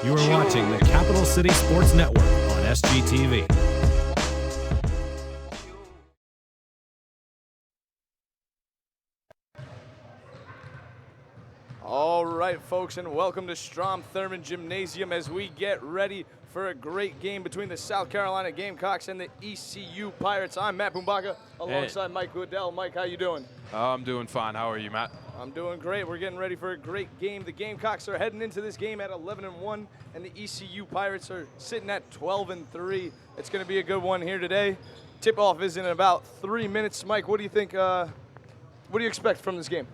You are watching the Capital City Sports Network on SGTV. All right, folks, and welcome to Strom Thurman Gymnasium as we get ready for a great game between the South Carolina Gamecocks and the ECU Pirates. I'm Matt Bumbaca alongside Mike Woodel. Mike, how you doing? I'm doing fine. How are you, Matt? I'm doing great. We're getting ready for a great game. The Gamecocks are heading into this game at 11-1, and the ECU Pirates are sitting at 12-3. It's going to be a good one here today. Tip-off is in about 3 minutes. Mike, what do you think? What do you expect from this game?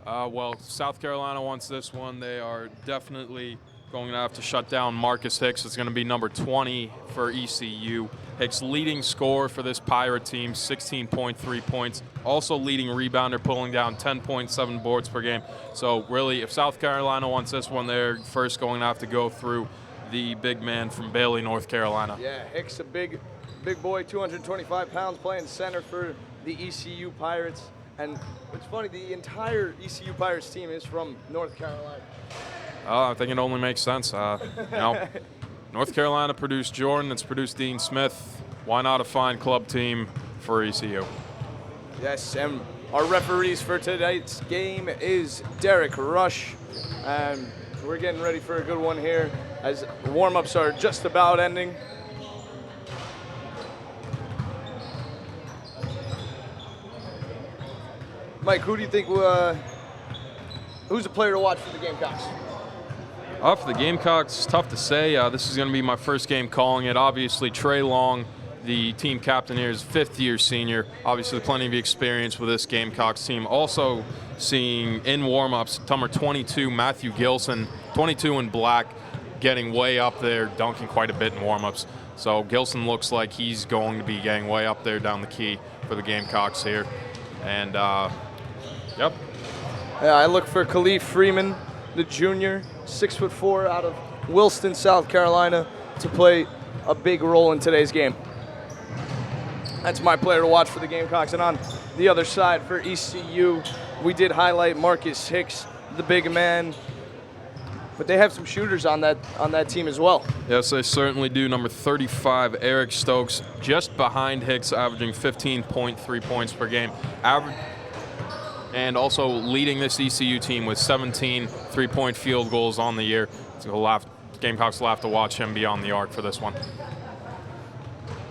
Well, South Carolina wants this one. They are definitely going to have to shut down Marcus Hicks. It's going to be number 20 for ECU. Hicks leading scorer for this Pirate team, 16.3 points. Also leading rebounder, pulling down 10.7 boards per game. So really, if South Carolina wants this one, they're first going to have to go through the big man from Bailey, North Carolina. Yeah, Hicks, a big boy, 225 pounds, playing center for the ECU Pirates. And it's funny, the entire ECU Pirates team is from North Carolina. I think it only makes sense. North Carolina produced Jordan. It's produced Dean Smith. Why not a fine club team for ECU? Yes, and our referees for tonight's game is Derek Rush. And we're getting ready for a good one here as warm-ups are just about ending. Mike, who do you think who's a player to watch for the Gamecocks? For the Gamecocks, it's tough to say. This is going to be my first game calling it. Obviously, Trey Long, the team captain here, is fifth-year senior. Obviously, plenty of experience with this Gamecocks team. Also seeing in warm-ups, number 22, Matthew Gilson, 22 in black, getting way up there, dunking quite a bit in warm-ups. So Gilson looks like he's going to be getting way up there down the key for the Gamecocks here. And, yep. Yeah, I look for Khalif Freeman, the junior, 6'4", out of Wilston, South Carolina, to play a big role in today's game. That's my player to watch for the Gamecocks. And on the other side for ECU, we did highlight Marcus Hicks, the big man. But they have some shooters on that team as well. Yes, they certainly do. Number 35, Eric Stokes, just behind Hicks, averaging 15.3 points per game. And also leading this ECU team with 17 three-point field goals on the year. So Gamecocks will have to watch him be on the arc for this one.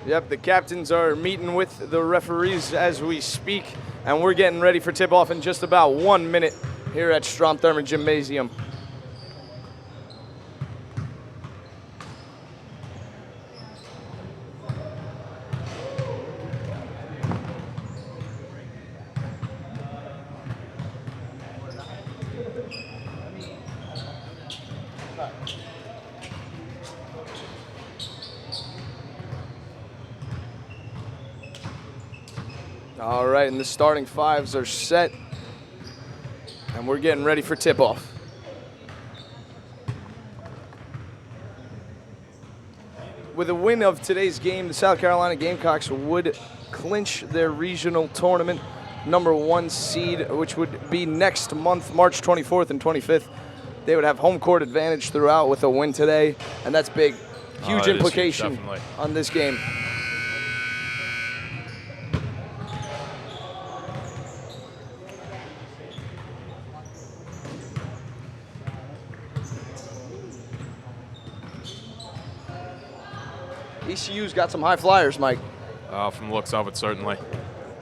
Yep, the captains are meeting with the referees as we speak, and we're getting ready for tip-off in just about 1 minute here at Strom Thurman Gymnasium. All right, and the starting fives are set, and we're getting ready for tip-off. With a win of today's game, the South Carolina Gamecocks would clinch their regional tournament #1 seed, which would be next month, March 24th and 25th. They would have home court advantage throughout with a win today, and that's big. Huge implication on this game. ECU's got some high flyers, Mike. From the looks of it, certainly.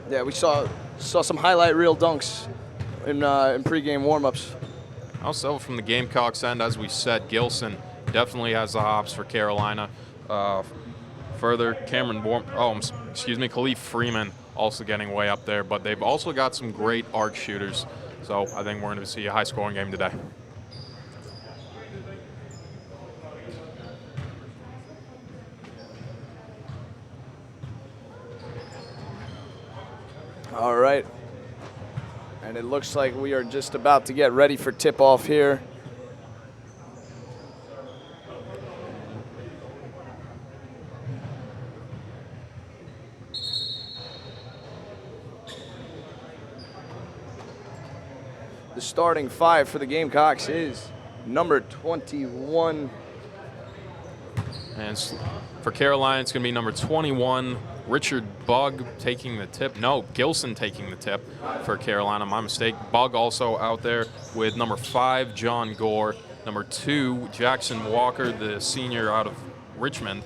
Yeah, we saw some highlight reel dunks in pregame warm-ups. Also from the Gamecocks end, as we said, Gilson definitely has the hops for Carolina. Further, Khalif Freeman also getting way up there, but they've also got some great arc shooters. So I think we're going to see a high-scoring game today. All right, and it looks like we are just about to get ready for tip-off here. The starting five for the Gamecocks is number 21, And for Carolina, it's going to be number 21, Richard Bug taking the tip. No, Gilson taking the tip for Carolina. My mistake. Bug also out there with number 5, John Gore. Number 2, Jackson Walker, the senior out of Richmond.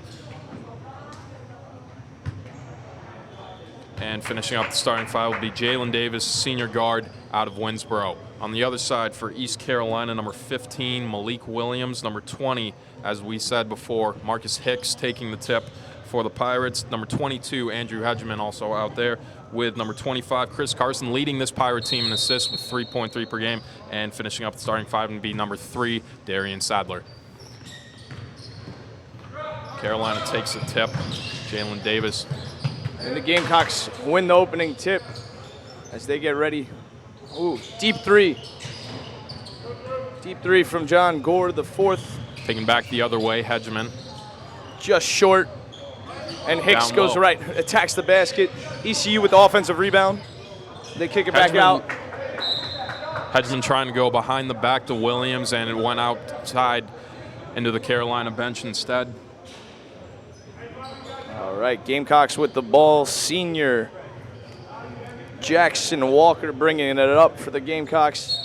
And finishing up the starting five will be Jalen Davis, senior guard out of Winsboro. On the other side for East Carolina, number 15, Malik Williams. Number 20, as we said before, Marcus Hicks taking the tip for the Pirates. Number 22, Andrew Hedgeman also out there with number 25, Chris Carson, leading this Pirate team in assists with 3.3 per game. And finishing up the starting five would be number 3, Darian Sadler. Carolina takes the tip. Jalen Davis. And the Gamecocks win the opening tip as they get ready. Ooh, deep three. Deep three from John Gore, the 4th. Taking back the other way, Hedgeman. Just short. And Hicks Down goes low. right, attacks the basket. ECU with the offensive rebound. They kick it back out. Hedgeman trying to go behind the back to Williams, and it went outside into the Carolina bench instead. All right, Gamecocks with the ball. Senior Jackson Walker bringing it up for the Gamecocks.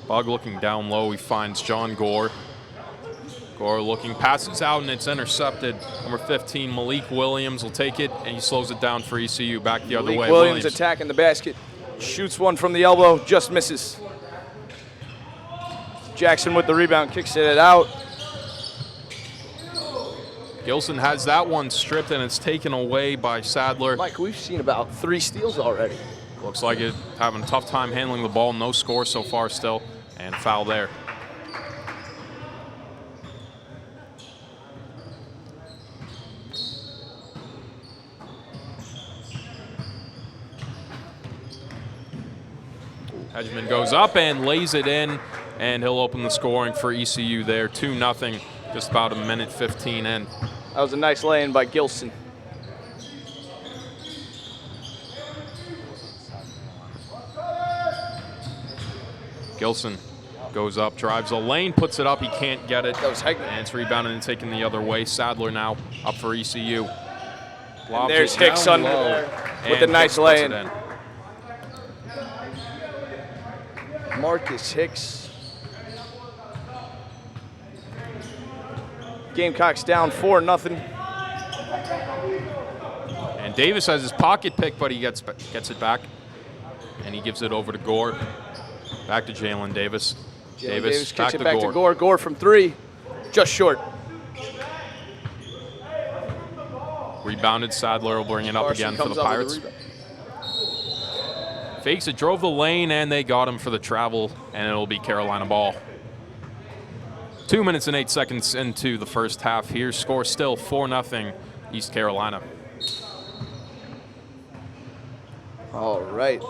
Bug looking down low, he finds John Gore. Gore looking, passes out, and it's intercepted. Number 15, Malik Williams will take it, and he slows it down for ECU. Back the other way. Malik Williams attacking the basket. Shoots one from the elbow, just misses. Jackson with the rebound, kicks it out. Gilson has that one stripped, and it's taken away by Sadler. Mike, we've seen about 3 steals already. Looks like it having a tough time handling the ball. No score so far still, and foul there. Hedgeman goes up and lays it in, and he'll open the scoring for ECU there, 2-0, just about a minute 15 in. That was a nice lay-in by Gilson. Gilson goes up, drives a lane, puts it up, he can't get it. That was Hegman. And it's rebounded and taken the other way. Sadler now up for ECU. And there's Hicks under there with a nice lay-in. Marcus Hicks. Gamecocks down 4-0. And Davis has his pocket pick, but he gets it back. And he gives it over to Gore. Back to Jalen Davis. Davis back kicks it to back Gore. to Gore. Gore from 3, just short. Rebounded, Sadler will bring it up Carson again for comes the up with Pirates. rebound. Fakes it, drove the lane, and they got him for the travel, and it'll be Carolina ball. 2 minutes and 8 seconds into the first half here. Score still 4-0 East Carolina. All right.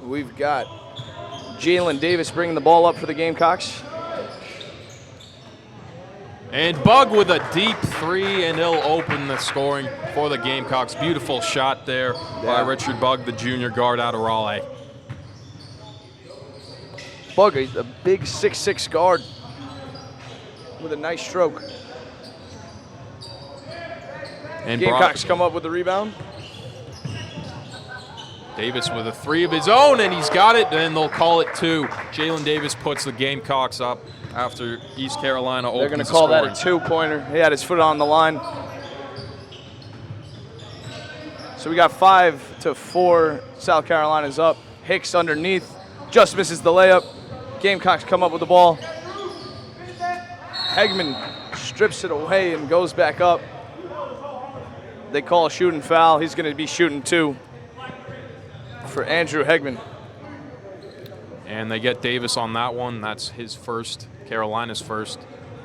We've got Jalen Davis bringing the ball up for the Gamecocks. And Bug with a deep 3, and he'll open the scoring for the Gamecocks. Beautiful shot there by Richard Bug, the junior guard out of Raleigh. Bug, a big 6'6" guard with a nice stroke. And Gamecocks come up with the rebound. Davis with a 3 of his own, and he's got it, and they'll call it 2. Jalen Davis puts the Gamecocks up after East Carolina opens the They're going to call that a scoring. 2-pointer. He had his foot on the line. So we got 5-4. South Carolina's up. Hicks underneath. Just misses the layup. Gamecocks come up with the ball. Hegman strips it away and goes back up. They call a shooting foul. He's going to be shooting 2 for Andrew Hegman. And they get Davis on that one. That's his first, Carolina's first.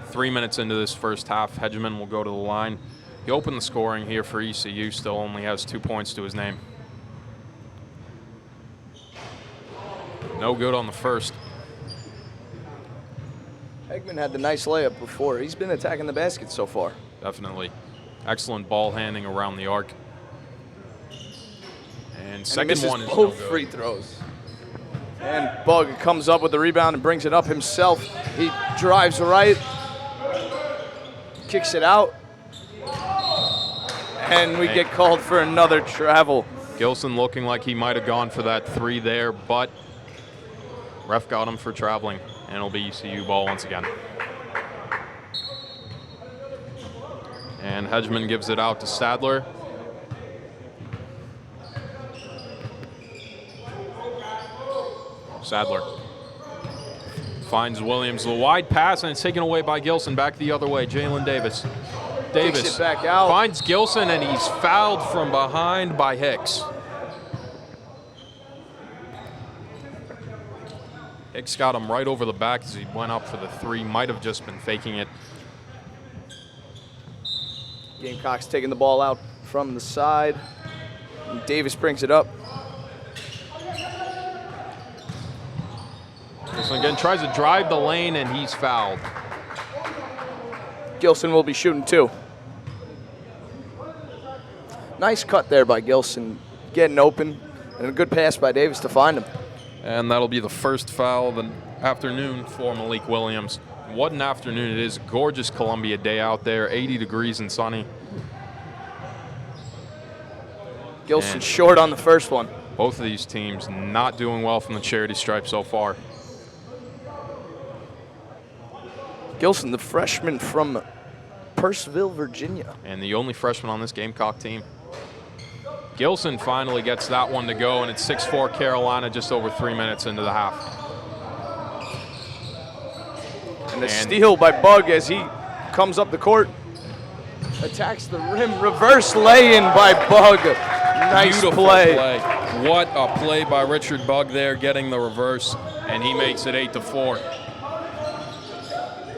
3 minutes into this first half, Hedgeman will go to the line. He opened the scoring here for ECU, still only has 2 points to his name. No good on the first. Hegman had the nice layup before. He's been attacking the basket so far. Definitely. Excellent ball handling around the arc. And second misses one is both no good. free throws. And Bug comes up with the rebound and brings it up himself. He drives right, kicks it out, and we get called for another travel. Gilson looking like he might have gone for that three there, but ref got him for traveling, and it'll be ECU ball once again. And Hedgeman gives it out to Sadler. Sadler finds Williams, the wide pass, and it's taken away by Gilson. Back the other way, Jalen Davis. Kicks it back out. Finds Gilson, and he's fouled from behind by Hicks. Hicks got him right over the back as he went up for the three. Might have just been faking it. Gamecocks taking the ball out from the side. And Davis brings it up. Gilson again tries to drive the lane, and he's fouled. Gilson will be shooting two. Nice cut there by Gilson, getting open, and a good pass by Davis to find him. And that'll be the first foul of the afternoon for Malik Williams. What an afternoon it is. Gorgeous Columbia day out there, 80 degrees and sunny. Gilson And short on the first one. both of these teams not doing well from the charity stripe so far. Gilson, the freshman from Purcellville, Virginia. And the only freshman on this Gamecock team. Gilson finally gets that one to go, and it's 6-4 Carolina just over 3 minutes into the half. And a steal by Bug as he comes up the court. Attacks the rim. Reverse lay-in by Bug. Nice Beautiful play. What a play by Richard Bug there, getting the reverse, and he makes it 8-4.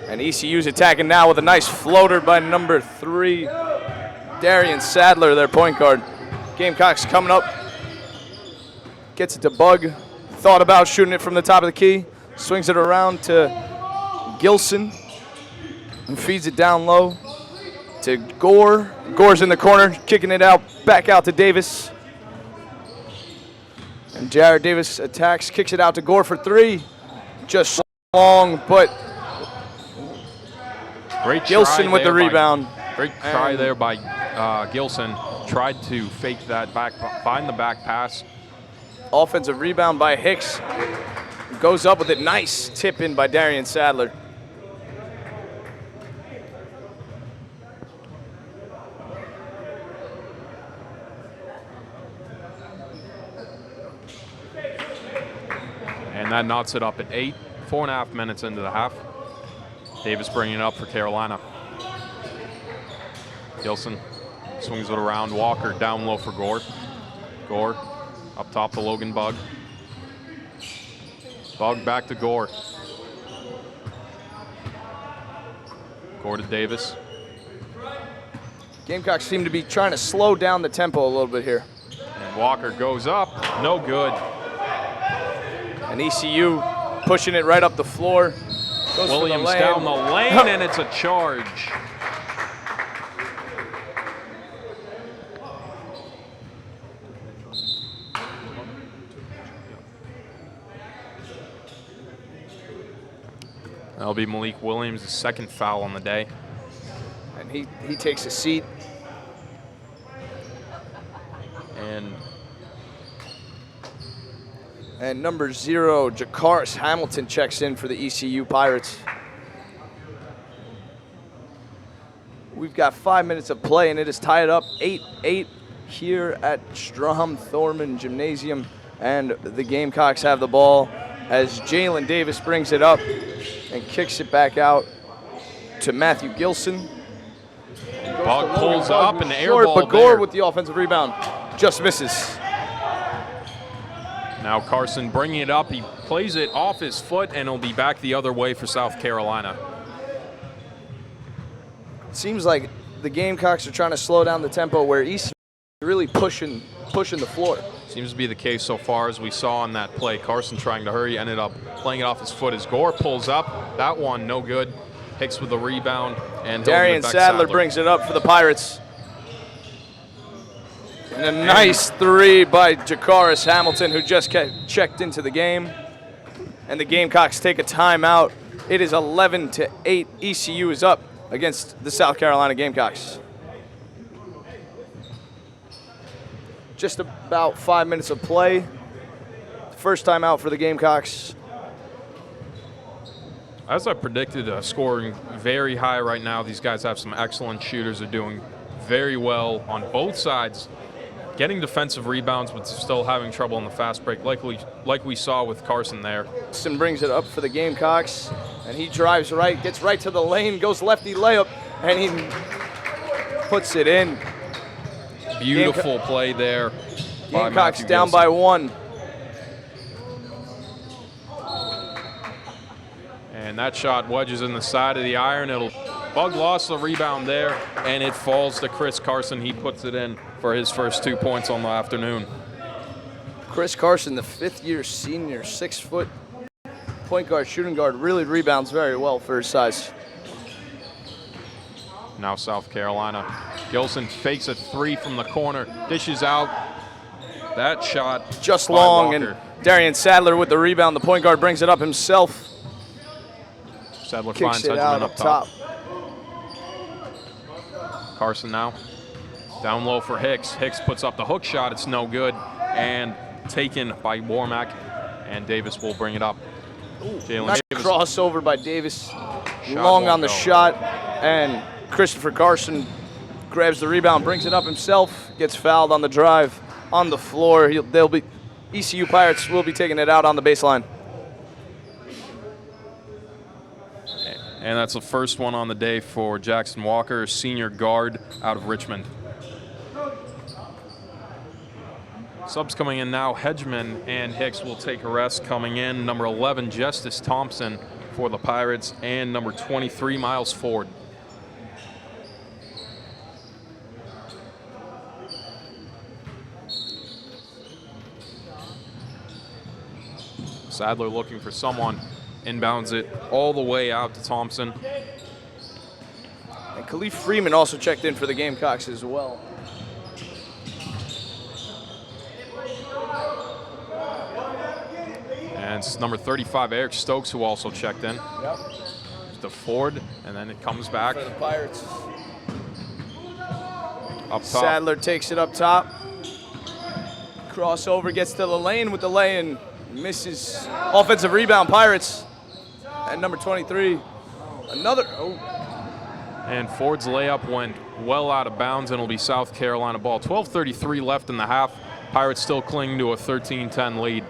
And ECU's attacking now with a nice floater by number 3, Darian Sadler, their point guard. Gamecocks coming up. Gets it to Bug. Thought about shooting it from the top of the key. Swings it around to Gilson. And feeds it down low to Gore. Gore's in the corner, kicking it out, back out to Davis. And Jared Davis attacks, kicks it out to Gore for 3. Just long, but Great Gilson try with the there rebound. Great try there by Gilson. Tried to fake that back, find the back pass. Offensive rebound by Hicks. Goes up with it. Nice tip in by Darian Sadler. And that knots it up at 8, 4.5 minutes into the half. Davis bringing it up for Carolina. Gilson swings it around. Walker down low for Gore. Gore up top to Logan Bug. Bug back to Gore. Gore to Davis. Gamecocks seem to be trying to slow down the tempo a little bit here. And Walker goes up. No good. And ECU pushing it right up the floor. Goes Williams for the down the lane, and it's a charge. That'll be Malik Williams' second foul on the day. And he takes a seat. And number 0, Jakaris Hamilton checks in for the ECU Pirates. We've got 5 minutes of play, and it is tied up 8-8 here at Strom Thorman Gymnasium. And the Gamecocks have the ball as Jalen Davis brings it up and kicks it back out to Matthew Gilson. Bug pulls up and the air short, ball but Gore there. with the offensive rebound just misses. Now Carson bringing it up. He plays it off his foot, and it'll be back the other way for South Carolina. Seems like the Gamecocks are trying to slow down the tempo where ECU is really pushing the floor. Seems to be the case so far, as we saw on that play. Carson trying to hurry, ended up playing it off his foot as Gore pulls up. That one, no good. Hicks with the rebound. And Darian Sadler brings it up for the Pirates. And a nice three by Jakaris Hamilton, who just checked into the game. And the Gamecocks take a timeout. It is 11-8. ECU is up against the South Carolina Gamecocks. Just about 5 minutes of play. First time out for the Gamecocks. As I predicted, scoring very high right now. These guys have some excellent shooters. They're doing very well on both sides, getting defensive rebounds, but still having trouble on the fast break, like we saw with Carson there. Carson brings it up for the Gamecocks, and he drives right, gets right to the lane, goes lefty layup, and he puts it in. Beautiful play there. Gamecocks down by 1. And that shot wedges in the side of the iron. Bug lost the rebound there, and it falls to Chris Carson. He puts it in for his first 2 points on the afternoon. Chris Carson, the 5th-year senior, 6-foot point guard, shooting guard, really rebounds very well for his size. Now South Carolina. Gilson fakes a 3 from the corner, dishes out. That shot just long, and Darian Sadler with the rebound. The point guard brings it up himself. Sadler kicks finds it out Hedgeman up top. Carson now down low for Hicks. Hicks puts up the hook shot. It's no good, and taken by Warmack, and Davis will bring it up. Nice crossover by Davis. Long on the shot, and Christopher Carson grabs the rebound, brings it up himself, gets fouled on the drive on the floor. ECU Pirates will be taking it out on the baseline. And that's the first one on the day for Jackson Walker, senior guard out of Richmond. Subs coming in now, Hedgeman and Hicks will take a rest. Coming in, number 11, Justice Thompson for the Pirates, and number 23, Miles Ford. Sadler looking for someone. Inbounds it all the way out to Thompson. And Khalif Freeman also checked in for the Gamecocks as well. And it's number 35, Eric Stokes, who also checked in. Yep. To Ford, and then it comes back. For the Pirates. Up top. Sadler takes it up top. Crossover, gets to the lane with the lay-in. Misses. Offensive rebound, Pirates. And number 23, another. And Ford's layup went well out of bounds, and it'll be South Carolina ball. 12:33 left in the half. Pirates still clinging to a 13-10 lead,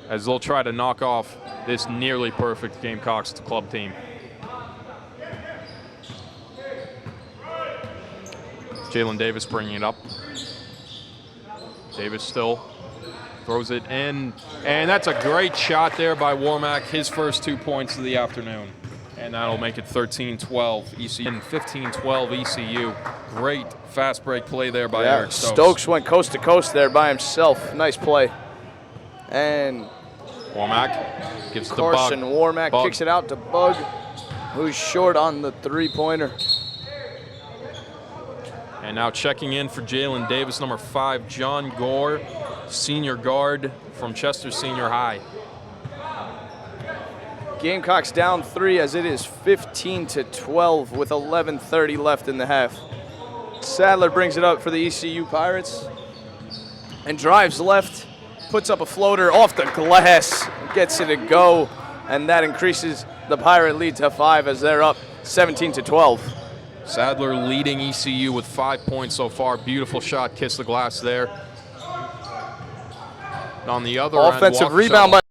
as they'll try to knock off this nearly perfect Gamecocks club team. Jalen Davis bringing it up. Davis still throws it in, and that's a great shot there by Warmack, his first 2 points of the afternoon. And that'll make it 13-12 ECU and 15-12 ECU. Great fast break play there by Eric Stokes. Stokes went coast to coast there by himself. Nice play. And Warmack gives Carson to Bug. Warmack kicks it out to Bug, who's short on the three-pointer. And now checking in for Jalen Davis, number 5, John Gore, senior guard from Chester Senior High. Gamecocks down 3 as it is 15-12 with 11:30 left in the half. Sadler brings it up for the ECU Pirates and drives left, puts up a floater off the glass, gets it to go, and that increases the Pirate lead to 5 as they're up 17-12. Sadler leading ECU with 5 points so far. Beautiful shot, kiss the glass there. On the other offensive end, rebound by